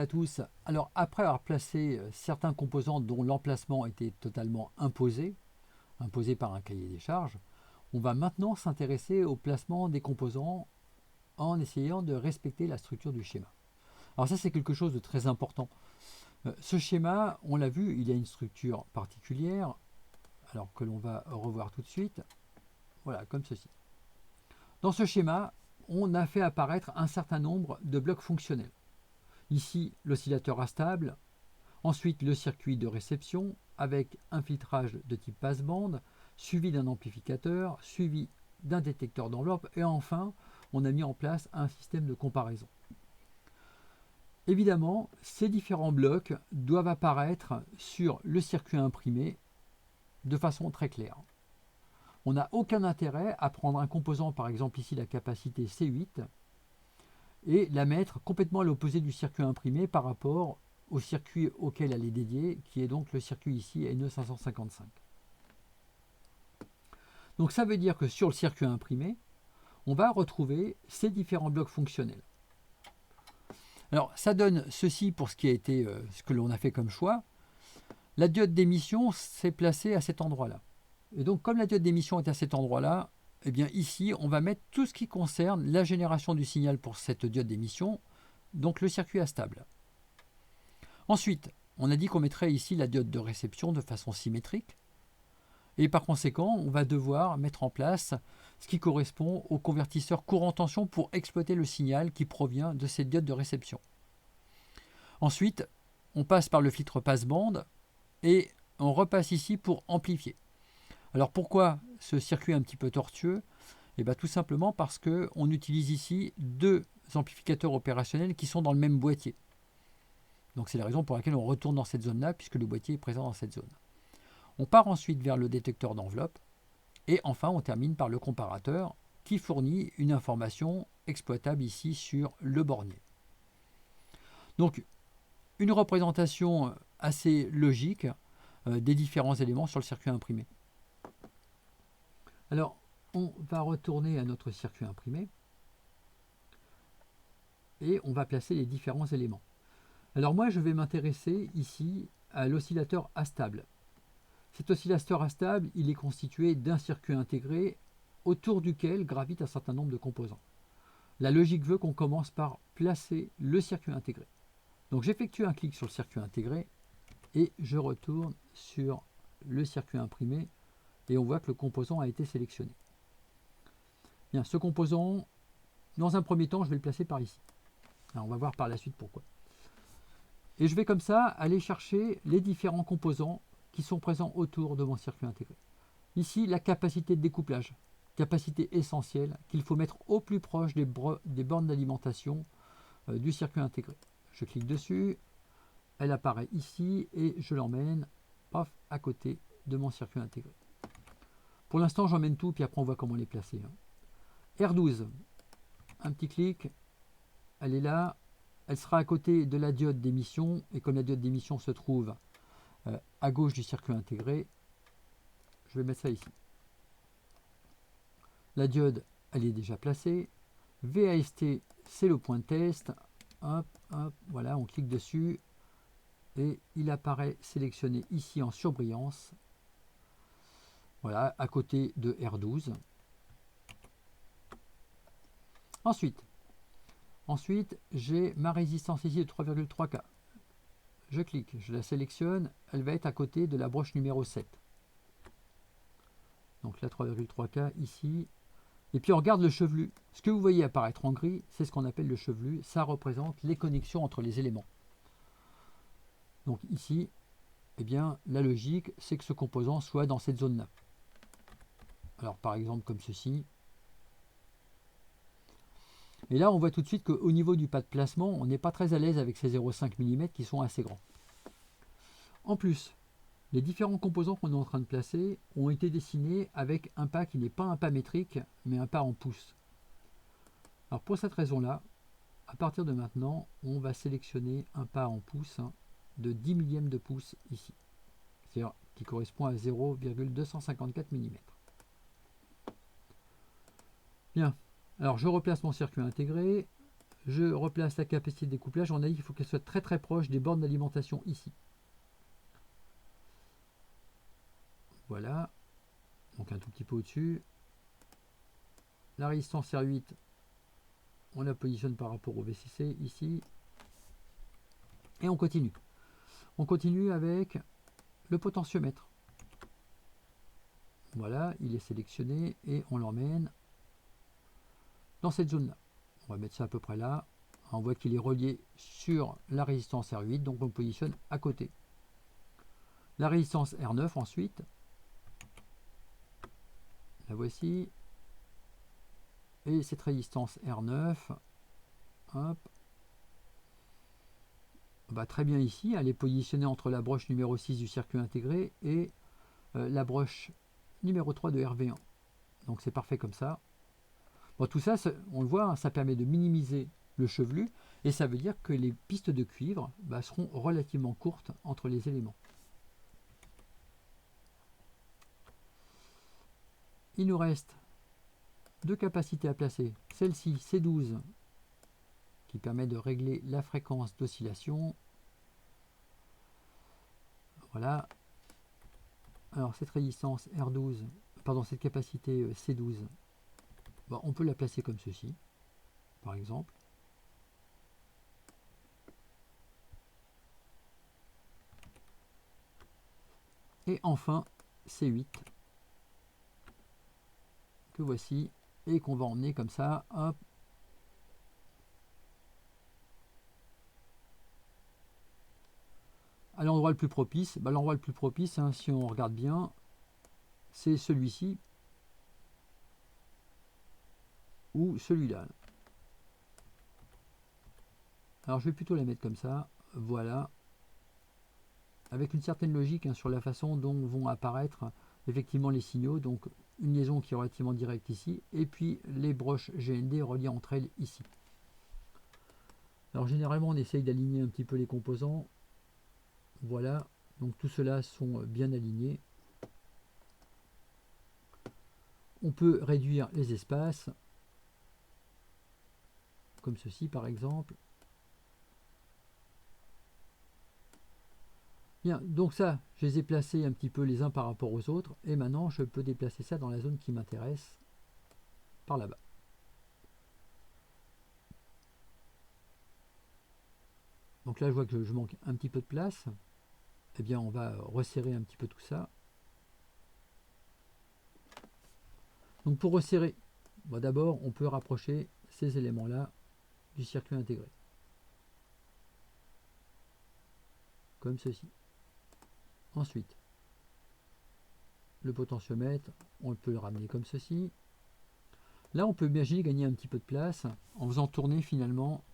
À tous. Alors après avoir placé certains composants dont l'emplacement était totalement imposé par un cahier des charges, on va maintenant s'intéresser au placement des composants en essayant de respecter la structure du schéma. Alors ça c'est quelque chose de très important. Ce schéma, on l'a vu, il a une structure particulière, alors que l'on va revoir tout de suite. Voilà, comme ceci. Dans ce schéma, on a fait apparaître un certain nombre de blocs fonctionnels. Ici, l'oscillateur instable, ensuite le circuit de réception avec un filtrage de type passe-bande, suivi d'un amplificateur, suivi d'un détecteur d'enveloppe et enfin on a mis en place un système de comparaison. Évidemment, ces différents blocs doivent apparaître sur le circuit imprimé de façon très claire. On n'a aucun intérêt à prendre un composant, par exemple ici la capacité C8, et la mettre complètement à l'opposé du circuit imprimé par rapport au circuit auquel elle est dédiée, qui est donc le circuit ici NE555. Donc ça veut dire que sur le circuit imprimé, on va retrouver ces différents blocs fonctionnels. Alors ça donne ceci pour ce qui a été ce que l'on a fait comme choix. La diode d'émission s'est placée à cet endroit-là. Et donc comme la diode d'émission est à cet endroit-là, eh bien ici on va mettre tout ce qui concerne la génération du signal pour cette diode d'émission, donc le circuit instable. Ensuite, on a dit qu'on mettrait ici la diode de réception de façon symétrique. Et par conséquent, on va devoir mettre en place ce qui correspond au convertisseur courant-tension pour exploiter le signal qui provient de cette diode de réception. Ensuite, on passe par le filtre passe-bande et on repasse ici pour amplifier. Alors pourquoi ce circuit un petit peu tortueux? Eh bien, tout simplement parce qu'on utilise ici deux amplificateurs opérationnels qui sont dans le même boîtier. Donc c'est la raison pour laquelle on retourne dans cette zone-là, puisque le boîtier est présent dans cette zone. On part ensuite vers le détecteur d'enveloppe, et enfin on termine par le comparateur, qui fournit une information exploitable ici sur le bornier. Donc une représentation assez logique des différents éléments sur le circuit imprimé. Alors on va retourner à notre circuit imprimé, et on va placer les différents éléments. Alors moi je vais m'intéresser ici à l'oscillateur astable. Cet oscillateur instable, il est constitué d'un circuit intégré autour duquel gravitent un certain nombre de composants. La logique veut qu'on commence par placer le circuit intégré. Donc j'effectue un clic sur le circuit intégré et je retourne sur le circuit imprimé et on voit que le composant a été sélectionné. Bien, ce composant, dans un premier temps, je vais le placer par ici. Alors, on va voir par la suite pourquoi. Et je vais comme ça aller chercher les différents composants qui sont présents autour de mon circuit intégré. Ici, la capacité de découplage, capacité essentielle qu'il faut mettre au plus proche des bornes d'alimentation du circuit intégré. Je clique dessus, elle apparaît ici et je l'emmène à côté de mon circuit intégré. Pour l'instant, j'emmène tout, puis après on voit comment les placer. R12, un petit clic, elle est là, elle sera à côté de la diode d'émission, et comme la diode d'émission se trouve à gauche du circuit intégré, je vais mettre ça ici. La diode, elle est déjà placée. VAST, c'est le point de test. Hop, hop, voilà, on clique dessus et il apparaît sélectionné ici en surbrillance. Voilà, à côté de R12. Ensuite, j'ai ma résistance ici de 3,3K. Je clique, je la sélectionne, elle va être à côté de la broche numéro 7. Donc la 3,3K ici. Et puis on regarde le chevelu. Ce que vous voyez apparaître en gris, c'est ce qu'on appelle le chevelu. Ça représente les connexions entre les éléments. Donc ici, eh bien, la logique, c'est que ce composant soit dans cette zone-là. Alors par exemple comme ceci. Et là, on voit tout de suite qu'au niveau du pas de placement, on n'est pas très à l'aise avec ces 0,5 mm qui sont assez grands. En plus, les différents composants qu'on est en train de placer ont été dessinés avec un pas qui n'est pas un pas métrique, mais un pas en pouces. Alors pour cette raison-là, à partir de maintenant, on va sélectionner un pas en pouces de 10 millièmes de pouce ici, c'est-à-dire qui correspond à 0,254 mm. Bien, alors je replace mon circuit intégré, je replace la capacité de découplage. On a dit qu'il faut qu'elle soit très très proche des bornes d'alimentation ici. Voilà, donc un tout petit peu au-dessus. La résistance R8, on la positionne par rapport au VCC ici. Et on continue. On continue avec le potentiomètre. Voilà, il est sélectionné et on l'emmène dans cette zone-là. On va mettre ça à peu près là. On voit qu'il est relié sur la résistance R8, donc on le positionne à côté. La résistance R9 ensuite, la voici. Et cette résistance R9, hop, va très bien ici. Elle est positionnée entre la broche numéro 6 du circuit intégré et la broche numéro 3 de RV1. Donc c'est parfait comme ça. Bon, tout ça, on le voit, hein, ça permet de minimiser le chevelu et ça veut dire que les pistes de cuivre seront relativement courtes entre les éléments. Il nous reste deux capacités à placer. Celle-ci, C12, qui permet de régler la fréquence d'oscillation. Voilà. Alors cette résistance R12, pardon, cette capacité C12, on peut la placer comme ceci, par exemple. Et enfin C8, que voici, et qu'on va emmener comme ça, hop, à l'endroit le plus propice. L'endroit le plus propice, hein, si on regarde bien, c'est celui-ci ou celui-là. Alors je vais plutôt la mettre comme ça, voilà, avec une certaine logique, hein, sur la façon dont vont apparaître effectivement les signaux. Donc une liaison qui est relativement directe ici, et puis les broches GND reliées entre elles ici. Alors généralement on essaye d'aligner un petit peu les composants. Voilà, donc tout cela sont bien alignés. On peut réduire les espaces, comme ceci par exemple. Bien, donc ça, je les ai placés un petit peu les uns par rapport aux autres, et maintenant je peux déplacer ça dans la zone qui m'intéresse, par là-bas. Donc là je vois que je manque un petit peu de place. Eh bien on va resserrer un petit peu tout ça. Donc pour resserrer, d'abord on peut rapprocher ces éléments-là du circuit intégré. Comme ceci. Ensuite, le potentiomètre, on peut le ramener comme ceci. Là on peut imaginer gagner un petit peu de place en faisant tourner finalement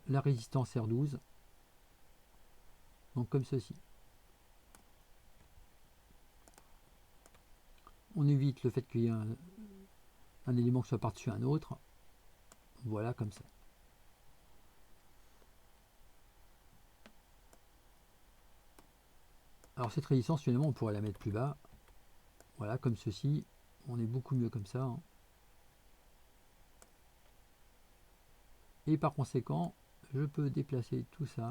la résistance R12. Donc comme ceci. On évite le fait qu'il y ait un élément qui soit par-dessus un autre. Voilà, comme ça. Alors cette résistance, finalement, on pourrait la mettre plus bas. Voilà, comme ceci. On est beaucoup mieux comme ça, hein. Et par conséquent, je peux déplacer tout ça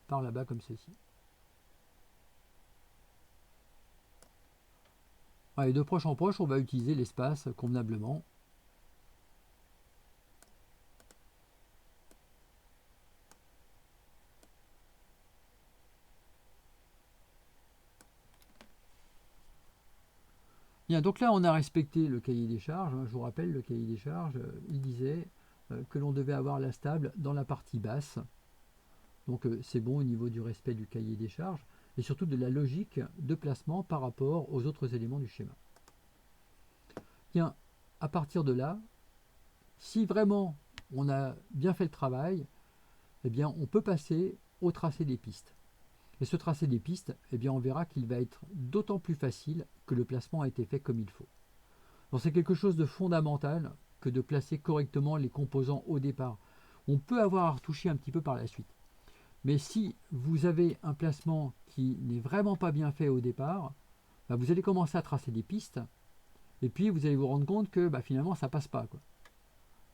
par là-bas comme ceci. Et de proche en proche, on va utiliser l'espace convenablement. Bien, donc là, on a respecté le cahier des charges. Je vous rappelle, le cahier des charges, il disait que l'on devait avoir la stable dans la partie basse. Donc c'est bon au niveau du respect du cahier des charges et surtout de la logique de placement par rapport aux autres éléments du schéma. Bien, à partir de là, si vraiment on a bien fait le travail, eh bien on peut passer au tracé des pistes. Et ce tracé des pistes, eh bien on verra qu'il va être d'autant plus facile que le placement a été fait comme il faut. Donc c'est quelque chose de fondamental que de placer correctement les composants au départ. On peut avoir à retoucher un petit peu par la suite. Mais si vous avez un placement qui n'est vraiment pas bien fait au départ, vous allez commencer à tracer des pistes et puis vous allez vous rendre compte que finalement ça passe pas, quoi.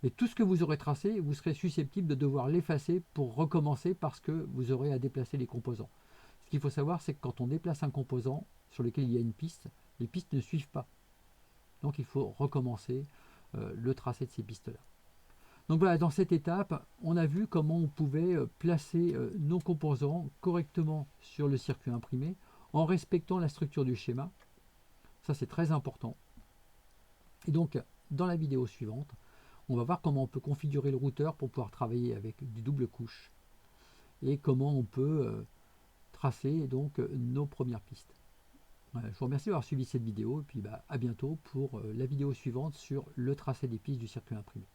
Et tout ce que vous aurez tracé, vous serez susceptible de devoir l'effacer pour recommencer parce que vous aurez à déplacer les composants. Ce qu'il faut savoir, c'est que quand on déplace un composant sur lequel il y a une piste, les pistes ne suivent pas. Donc il faut recommencer le tracé de ces pistes-là. Donc voilà, dans cette étape, on a vu comment on pouvait placer nos composants correctement sur le circuit imprimé en respectant la structure du schéma. Ça, c'est très important. Et donc, dans la vidéo suivante, on va voir comment on peut configurer le routeur pour pouvoir travailler avec du double couche et comment on peut tracer donc nos premières pistes. Voilà, je vous remercie d'avoir suivi cette vidéo et puis à bientôt pour la vidéo suivante sur le tracé des pistes du circuit imprimé.